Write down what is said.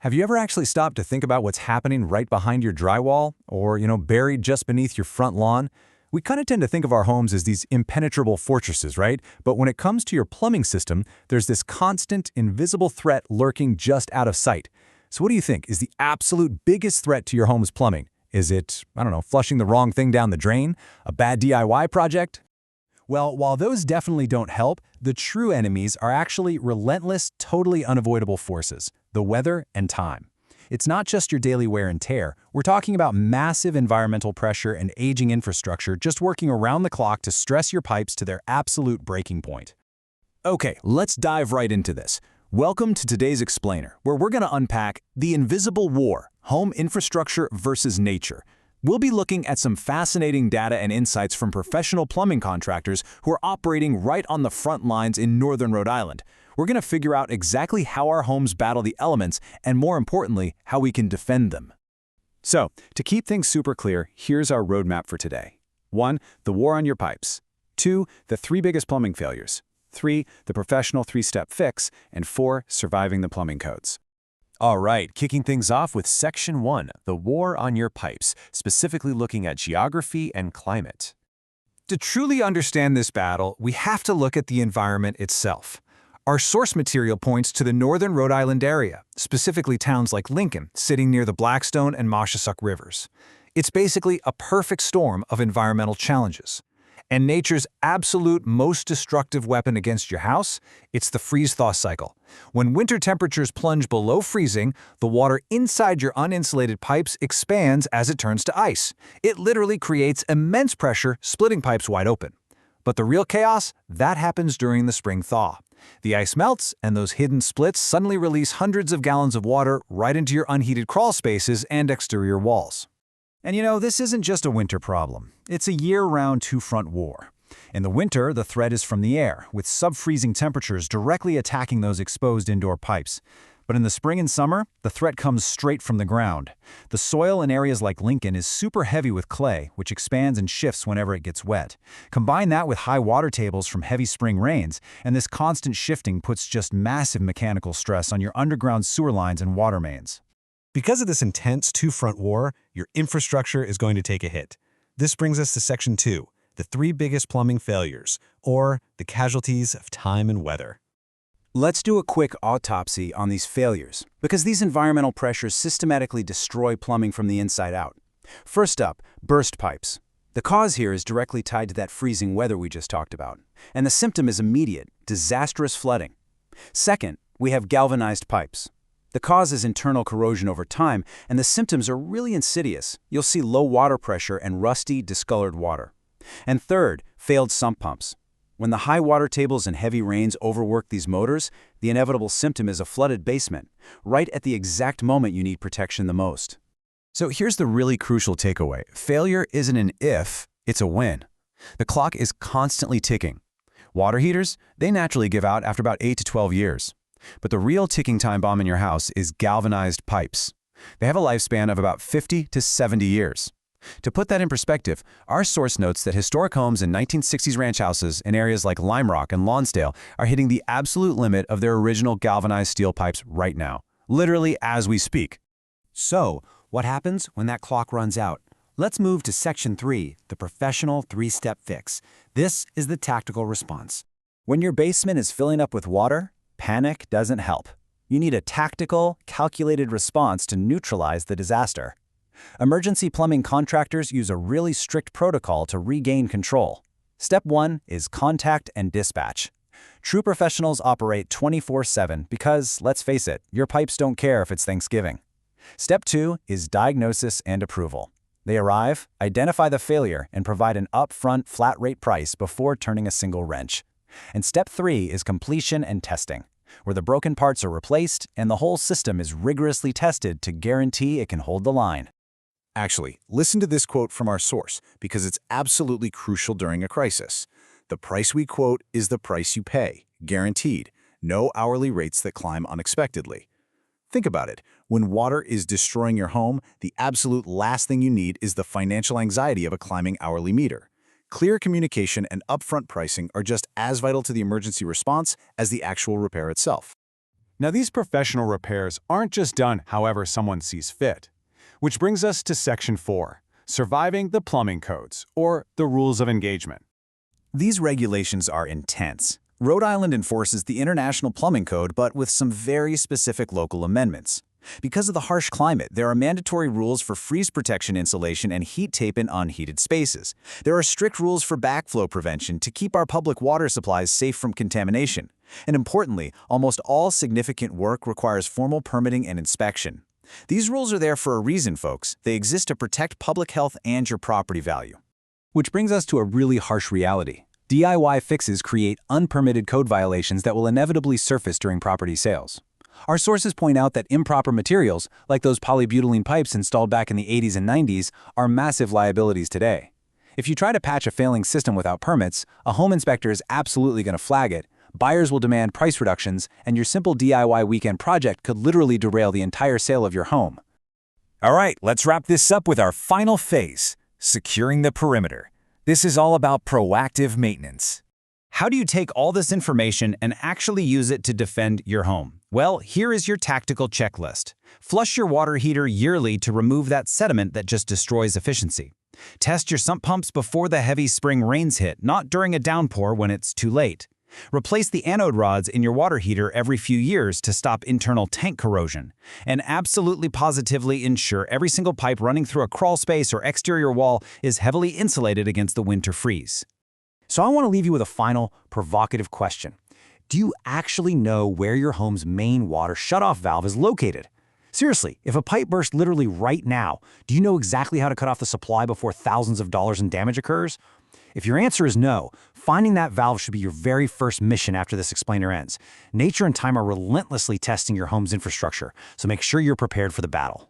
Have you ever actually stopped to think about what's happening right behind your drywall or, buried just beneath your front lawn? We kind of tend to think of our homes as these impenetrable fortresses, right? But when it comes to your plumbing system, there's this constant, invisible threat lurking just out of sight. So what do you think is the absolute biggest threat to your home's plumbing? Is it, flushing the wrong thing down the drain? A bad DIY project? Well, while those definitely don't help, the true enemies are actually relentless, totally unavoidable forces: the weather and time. It's not just your daily wear and tear. We're talking about massive environmental pressure and aging infrastructure just working around the clock to stress your pipes to their absolute breaking point. Okay, let's dive right into this. Welcome to today's Explainer, where we're going to unpack the invisible war: home infrastructure versus nature. We'll be looking at some fascinating data and insights from professional plumbing contractors who are operating right on the front lines in northern Rhode Island. We're going to figure out exactly how our homes battle the elements and, more importantly, how we can defend them. So, to keep things super clear, here's our roadmap for today. 1. The war on your pipes. 2. The 3 biggest plumbing failures. 3. The professional 3-step fix. And 4. Surviving the plumbing codes. All right, kicking things off with Section 1, the war on your pipes, specifically looking at geography and climate. To truly understand this battle, we have to look at the environment itself. Our source material points to the northern Rhode Island area, specifically towns like Lincoln, sitting near the Blackstone and Moshassuck rivers. It's basically a perfect storm of environmental challenges. And nature's absolute most destructive weapon against your house? It's the freeze-thaw cycle. When winter temperatures plunge below freezing, the water inside your uninsulated pipes expands as it turns to ice. It literally creates immense pressure, splitting pipes wide open. But the real chaos? That happens during the spring thaw. The ice melts, and those hidden splits suddenly release hundreds of gallons of water right into your unheated crawl spaces and exterior walls. And this isn't just a winter problem. It's a year-round two-front war. In the winter, the threat is from the air, with sub-freezing temperatures directly attacking those exposed indoor pipes. But in the spring and summer, the threat comes straight from the ground. The soil in areas like Lincoln is super heavy with clay, which expands and shifts whenever it gets wet. Combine that with high water tables from heavy spring rains, and this constant shifting puts just massive mechanical stress on your underground sewer lines and water mains. Because of this intense two-front war, your infrastructure is going to take a hit. This brings us to Section 2, the 3 biggest plumbing failures, or the casualties of time and weather. Let's do a quick autopsy on these failures, because these environmental pressures systematically destroy plumbing from the inside out. First up, burst pipes. The cause here is directly tied to that freezing weather we just talked about, and the symptom is immediate, disastrous flooding. Second, we have galvanized pipes. The cause is internal corrosion over time, and the symptoms are really insidious. You'll see low water pressure and rusty, discolored water. And third, failed sump pumps. When the high water tables and heavy rains overwork these motors, the inevitable symptom is a flooded basement, right at the exact moment you need protection the most. So here's the really crucial takeaway. Failure isn't an if, it's a when. The clock is constantly ticking. Water heaters, they naturally give out after about 8 to 12 years. But the real ticking time bomb in your house is galvanized pipes. They have a lifespan of about 50 to 70 years. To put that in perspective, our source notes that historic homes in 1960s ranch houses in areas like Lime Rock and Lonsdale are hitting the absolute limit of their original galvanized steel pipes right now, literally as we speak. So, what happens when that clock runs out? Let's move to Section 3, the professional 3-step fix. This is the tactical response. When your basement is filling up with water, panic doesn't help. You need a tactical, calculated response to neutralize the disaster. Emergency plumbing contractors use a really strict protocol to regain control. Step 1 is contact and dispatch. True professionals operate 24/7 because, let's face it, your pipes don't care if it's Thanksgiving. Step 2 is diagnosis and approval. They arrive, identify the failure, and provide an upfront flat-rate price before turning a single wrench. And Step 3 is completion and testing, where the broken parts are replaced and the whole system is rigorously tested to guarantee it can hold the line. Actually, listen to this quote from our source, because it's absolutely crucial during a crisis. The price we quote is the price you pay, guaranteed. No hourly rates that climb unexpectedly. Think about it. When water is destroying your home, the absolute last thing you need is the financial anxiety of a climbing hourly meter. Clear communication and upfront pricing are just as vital to the emergency response as the actual repair itself. Now, these professional repairs aren't just done however someone sees fit. Which brings us to Section 4, Surviving the Plumbing Codes, or the Rules of Engagement. These regulations are intense. Rhode Island enforces the International Plumbing Code, but with some very specific local amendments. Because of the harsh climate, there are mandatory rules for freeze protection insulation and heat tape in unheated spaces. There are strict rules for backflow prevention to keep our public water supplies safe from contamination. And importantly, almost all significant work requires formal permitting and inspection. These rules are there for a reason, folks. They exist to protect public health and your property value. Which brings us to a really harsh reality. DIY fixes create unpermitted code violations that will inevitably surface during property sales. Our sources point out that improper materials, like those polybutylene pipes installed back in the 80s and 90s, are massive liabilities today. If you try to patch a failing system without permits, a home inspector is absolutely going to flag it, buyers will demand price reductions, and your simple DIY weekend project could literally derail the entire sale of your home. All right, let's wrap this up with our final phase, securing the perimeter. This is all about proactive maintenance. How do you take all this information and actually use it to defend your home? Well, here is your tactical checklist. Flush your water heater yearly to remove that sediment that just destroys efficiency. Test your sump pumps before the heavy spring rains hit, not during a downpour when it's too late. Replace the anode rods in your water heater every few years to stop internal tank corrosion. And absolutely positively ensure every single pipe running through a crawl space or exterior wall is heavily insulated against the winter freeze. So I want to leave you with a final, provocative question. Do you actually know where your home's main water shutoff valve is located? Seriously, if a pipe bursts literally right now, do you know exactly how to cut off the supply before thousands of dollars in damage occurs? If your answer is no, finding that valve should be your very first mission after this explainer ends. Nature and time are relentlessly testing your home's infrastructure, so make sure you're prepared for the battle.